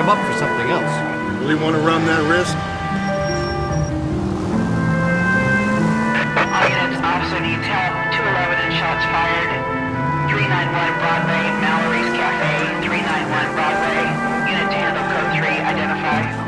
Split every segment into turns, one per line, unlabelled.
him up for something else.
Really want to run that risk?
All units, officer detail, 211 and shots fired. 391 Broadway, Mallory's Cafe, 391 Broadway. Unit to handle code 3, identify.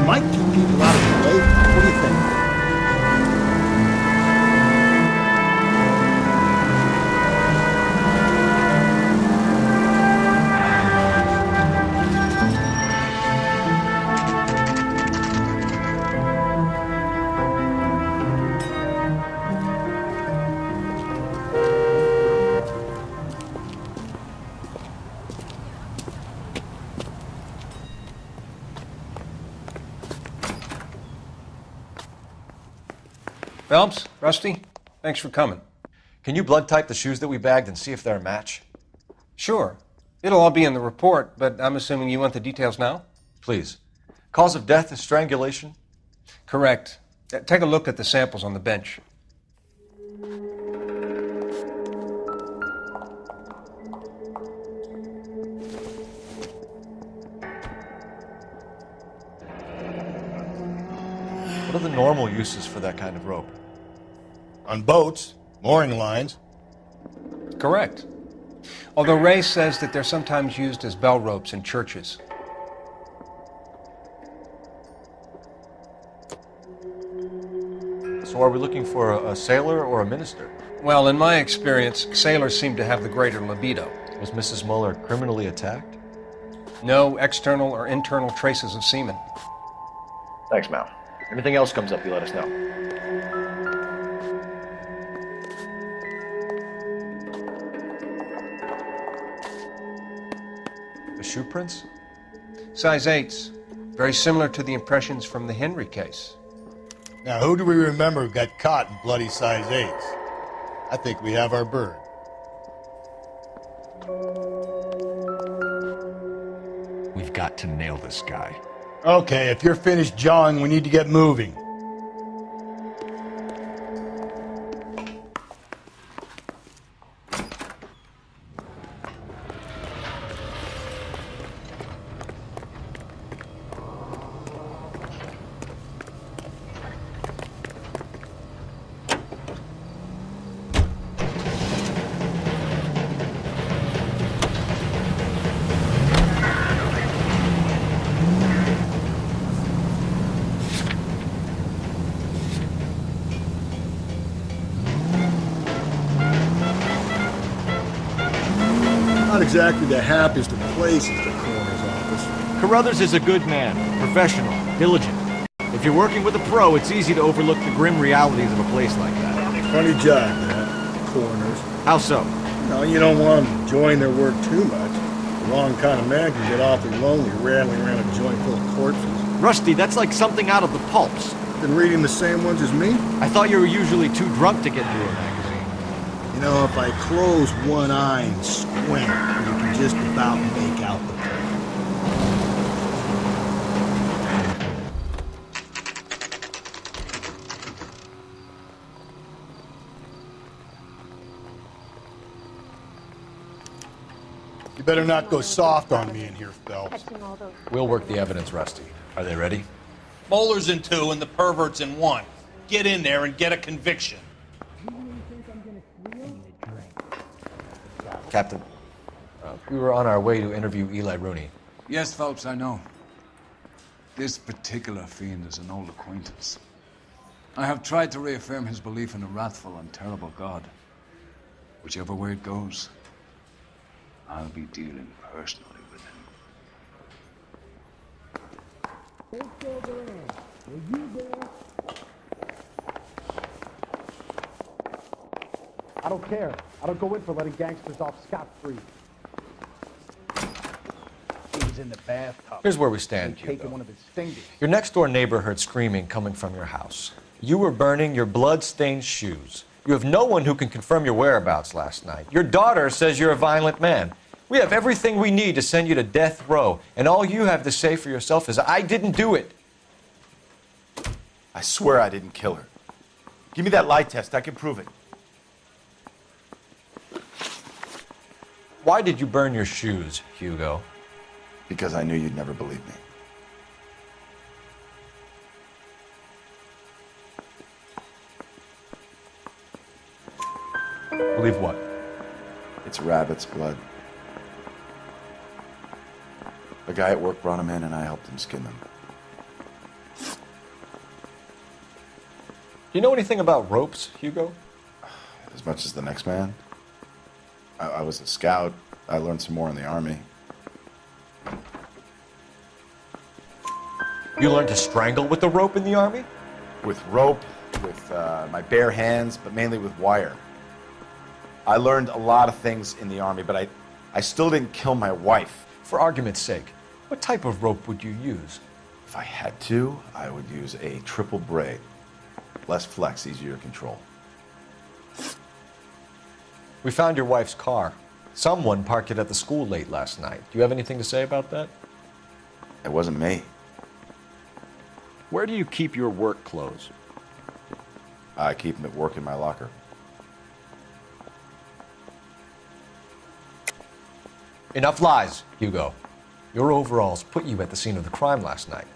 Might keep people out of the way. What do you think?
Phelps, Rusty, thanks for coming.
Can you blood type the shoes that we bagged and see if they're a match?
Sure. It'll all be in the report, but I'm assuming you want the details now?
Please. Cause of death is strangulation?
Correct. Take a look at the samples on the bench.
What are the normal uses for that kind of rope?
On boats, mooring lines.
Correct. Although Ray says that they're sometimes used as bell ropes in churches.
So are we looking for a sailor or a minister?
Well, in my experience, sailors seem to have the greater libido.
Was Mrs. Muller criminally attacked?
No external or internal traces of semen.
Thanks, Mal. Anything else comes up, you let us know. The shoe prints?
Size 8s. Very similar to the impressions from the Henry case.
Now, who do we remember got caught in bloody size 8s? I think we have our bird.
We've got to nail this guy.
Okay, if you're finished jawing, we need to get moving. Not exactly the happiest of places, the coroner's office.
Carruthers is a good man, professional, diligent. If you're working with a pro, it's easy to overlook the grim realities of a place like that.
Funny job, that. Coroners.
How so?
No, you don't want them enjoying their work too much. The wrong kind of man can get awfully lonely rattling around a joint full of corpses.
Rusty, that's like something out of the pulps.
Been reading the same ones as me?
I thought you were usually too drunk to get through a magazine.
You know, if I close one eye and squint, you can just about make out the point. You better not go soft on me in here, Phelps.
We'll work the evidence, Rusty. Are they ready?
Bowler's in 2 and the pervert's in 1. Get in there and get a conviction.
Captain, we were on our way to interview Eli Rooney.
Yes, Phelps, I know. This particular fiend is an old acquaintance. I have tried to reaffirm his belief in a wrathful and terrible God. Whichever way it goes, I'll be dealing personally with him.
I don't care. I don't go in for letting gangsters off scot-free. He was in the bathtub.
Here's where we stand,
Taking
Hugo.
one of his fingers.
Your next-door neighbor heard screaming coming from your house. You were burning your blood-stained shoes. You have no one who can confirm your whereabouts last night. Your daughter says you're a violent man. We have everything we need to send you to death row, and all you have to say for yourself is, I didn't do it.
I swear I didn't kill her. Give me that lie test. I can prove it.
Why did you burn your shoes, Hugo?
Because I knew you'd never believe me.
Believe what?
It's rabbit's blood. A guy at work brought him in and I helped him skin them.
Do you know anything about ropes, Hugo?
As much as the next man. I was a scout. I learned some more in the army.
You learned to strangle with the rope in the army?
With rope, with my bare hands, but mainly with wire. I learned a lot of things in the army, but I still didn't kill my wife.
For argument's sake, what type of rope would you use?
If I had to, I would use a triple braid. Less flex, easier to control.
We found your wife's car. Someone parked it at the school late last night. Do you have anything to say about that?
It wasn't me.
Where do you keep your work clothes?
I keep them at work in my locker.
Enough lies, Hugo. Your overalls put you at the scene of the crime last night.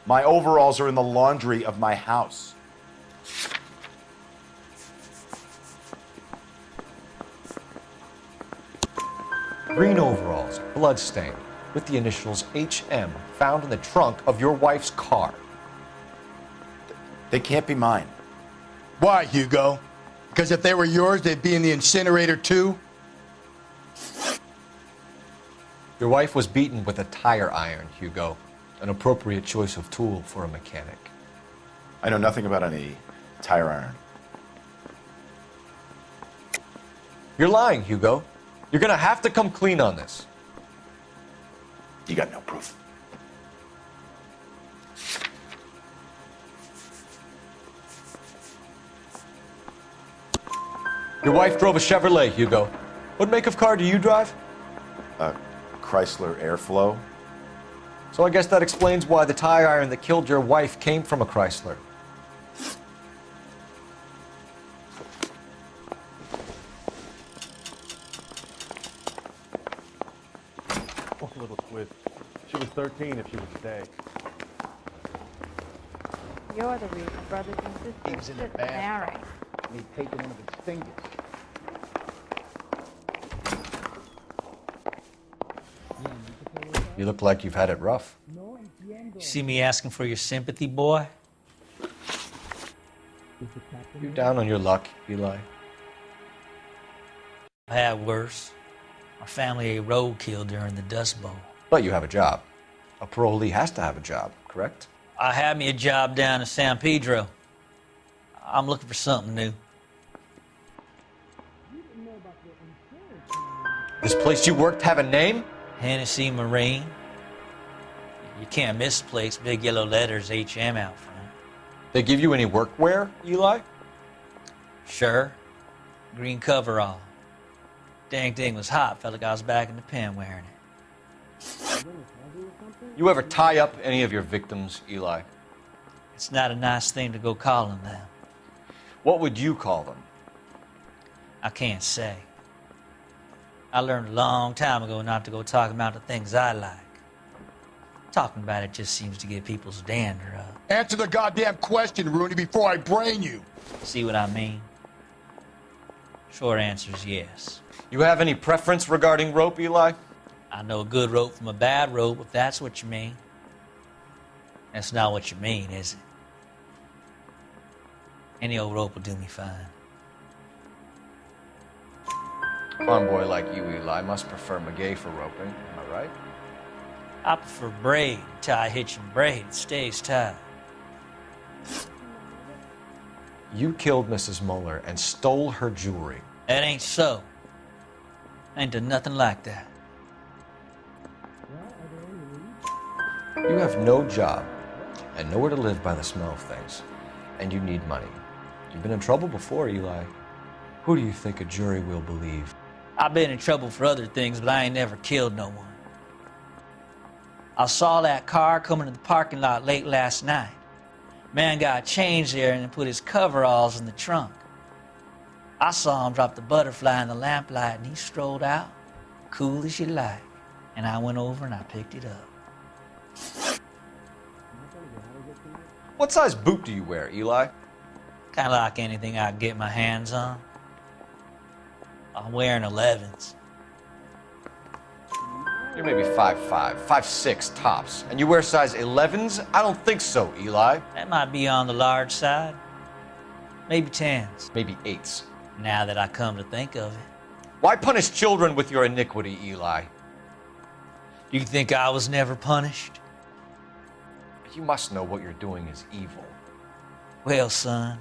My overalls are in the laundry of my house.
Green overalls, bloodstained, with the initials HM found in the trunk of your wife's car.
They can't be mine.
Why, Hugo? Because if they were yours, they'd be in the incinerator too?
Your wife was beaten with a tire iron, Hugo. An appropriate choice of tool for a mechanic.
I know nothing about any tire iron.
You're lying, Hugo. You're gonna have to come clean on this.
You got no proof.
Your wife drove a Chevrolet, Hugo. What make of car do you drive?
Chrysler Airflow.
So I guess that explains why the tire iron that killed your wife came from a Chrysler.
Oh, little twist. She was 13 if she was today.
You're the reason brothers and
He
sisters
was in the
shouldn't
bathtub.
marry.
And he'd taken one of his fingers.
You look like you've had it rough.
You see me asking for your sympathy, boy?
You down on your luck, Eli?
I had worse. Our family ate roadkill during the Dust Bowl.
But you have a job. A parolee has to have a job, correct?
I had me a job down in San Pedro. I'm looking for something new.
This place you worked have a name?
Hennessy Marine. You can't misplace big yellow letters HM out front.
They give you any workwear, Eli?
Sure. Green coverall. Dang thing was hot. Felt like I was back in the pen wearing it.
You ever tie up any of your victims, Eli?
It's not a nice thing to go calling them.
What would you call them?
I can't say. I learned a long time ago not to go talking about the things I like. Talking about it just seems to get people's dander up.
Answer the goddamn question, Rooney, before I brain you.
See what I mean? Short answer is yes.
You have any preference regarding rope, Eli?
I know a good rope from a bad rope, if that's what you mean. That's not what you mean, is it? Any old rope will do me fine.
A farm boy like you, Eli, must prefer Magay for roping. Am I right?
I prefer braid. Tie hitch and braid. It stays tied.
You killed Mrs. Muller and stole her jewelry.
That ain't so. I ain't done nothing like that.
You have no job and nowhere to live by the smell of things. And you need money. You've been in trouble before, Eli. Who do you think a jury will believe?
I've been in trouble for other things, but I ain't never killed no one. I saw that car coming to the parking lot late last night. Man got changed there and put his coveralls in the trunk. I saw him drop the butterfly in the lamplight and he strolled out, cool as you like. And I went over and I picked it up.
What size boot do you wear, Eli?
Kind of like anything I can get my hands on. I'm wearing 11s.
You're maybe 5'5", 5'6", tops. And you wear size 11s? I don't think so, Eli.
That might be on the large side. Maybe 10s.
Maybe 8s.
Now that I come to think of it.
Why punish children with your iniquity, Eli?
Do you think I was never punished?
You must know what you're doing is evil.
Well, son,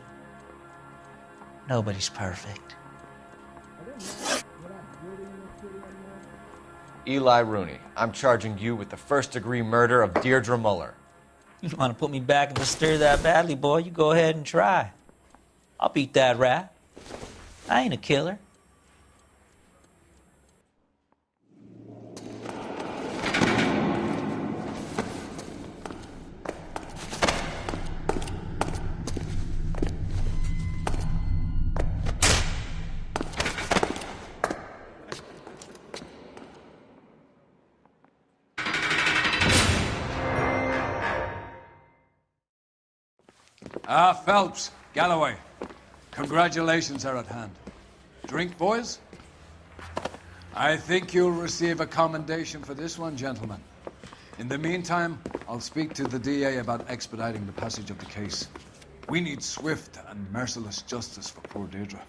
nobody's perfect.
Eli Rooney, I'm charging you with the first-degree murder of Deirdre Muller.
You want to put me back in the stir that badly, boy? You go ahead and try. I'll beat that rap. I ain't a killer.
Phelps, Galloway, congratulations are at hand. Drink, boys? I think you'll receive a commendation for this one, gentlemen. In the meantime, I'll speak to the DA about expediting the passage of the case. We need swift and merciless justice for poor Deirdre.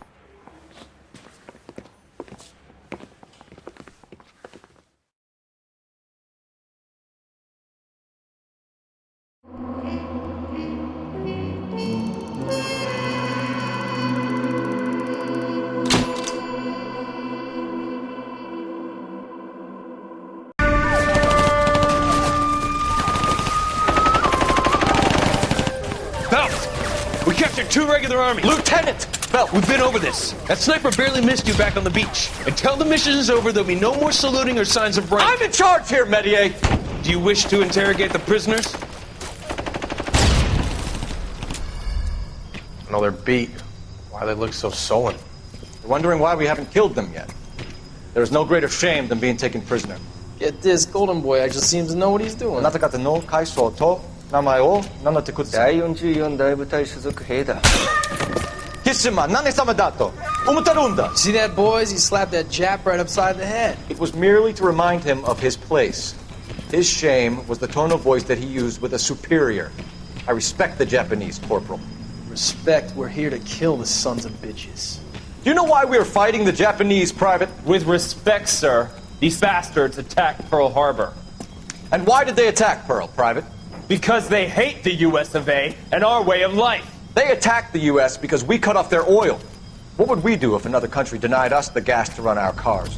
We captured 2 regular armies.
Lieutenant!
Well, we've been over this. That sniper barely missed you back on the beach. Until the mission is over, there'll be no more saluting or signs of rank.
I'm in charge here, Medier!
Do you wish to interrogate the prisoners?
No, they're beat. Why they look so sullen?
You're wondering why we haven't killed them yet. There is no greater shame than being taken prisoner.
Get this, Golden Boy actually seems to know what he's doing.
あなた方の階層と名前を名乗ってください。
第44大部隊所属兵だ。
貴様、何様だと思ってるんだ。
See that, boys? He slapped that Jap right upside the head.
It was merely to remind him of his place. His shame was the tone of voice that he used with a superior. I respect the Japanese, Corporal.
Respect, we're here to kill the sons of bitches.
Do you know why we are fighting the Japanese, Private?
With respect, sir, these bastards attacked Pearl Harbor.
And why did they attack Pearl, Private?
Because they hate the US of A and our way of life.
They attacked the U.S. because we cut off their oil. What would we do if another country denied us the gas to run our cars?